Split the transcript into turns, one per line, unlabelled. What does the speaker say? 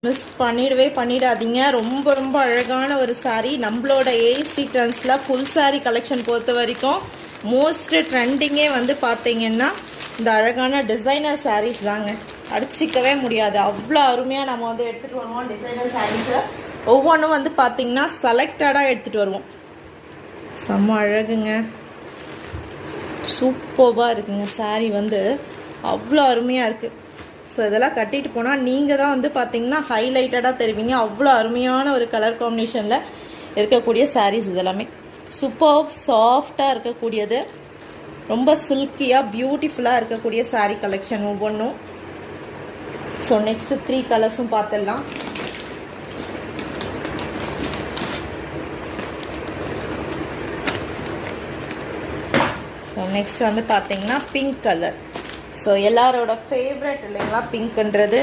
Miss பண்ணிடாதீங்க. ரொம்ப ரொம்ப அழகான ஒரு சாரீ. நம்மளோட ஏஎஸ்டி ட்ரெண்ட்ஸில் ஃபுல் சாரீ கலெக்ஷன் பொறுத்த வரைக்கும் மோஸ்ட் ட்ரெண்டிங்கே வந்து பார்த்தீங்கன்னா இந்த அழகான டிசைனர் சாரீஸ் தாங்க. அடிச்சிக்கவே முடியாது, அவ்வளோ அருமையாக நம்ம வந்து எடுத்துகிட்டு வருவோம். டிசைனர் சாரீஸை ஒவ்வொன்றும் வந்து பார்த்திங்கன்னா செலக்டடாக எடுத்துகிட்டு வருவோம். செம்ம அழகுங்க, சூப்பராக இருக்குங்க. சாரீ வந்து அவ்வளோ அருமையாக இருக்குது. ஸோ இதெல்லாம் கட்டிட்டு போனால் நீங்கள் தான் வந்து பார்த்தீங்கன்னா ஹைலைட்டடாக தெரிவிங்க. அவ்வளோ அருமையான ஒரு கலர் காம்பினேஷனில் இருக்கக்கூடிய சாரீஸ் இதெல்லாமே சூப்பர் சாஃப்டாக இருக்கக்கூடியது, ரொம்ப சில்கியாக பியூட்டிஃபுல்லாக இருக்கக்கூடிய சாரீ கலெக்ஷன் ஒவ்வொன்றும். ஸோ நெக்ஸ்ட்டு 3 கலர்ஸும் பார்த்துடலாம். ஸோ நெக்ஸ்ட் வந்து பார்த்தீங்கன்னா பிங்க் கலர். ஸோ எல்லாரோட ஃபேவரட் இல்லைங்களா பிங்க்ன்றது.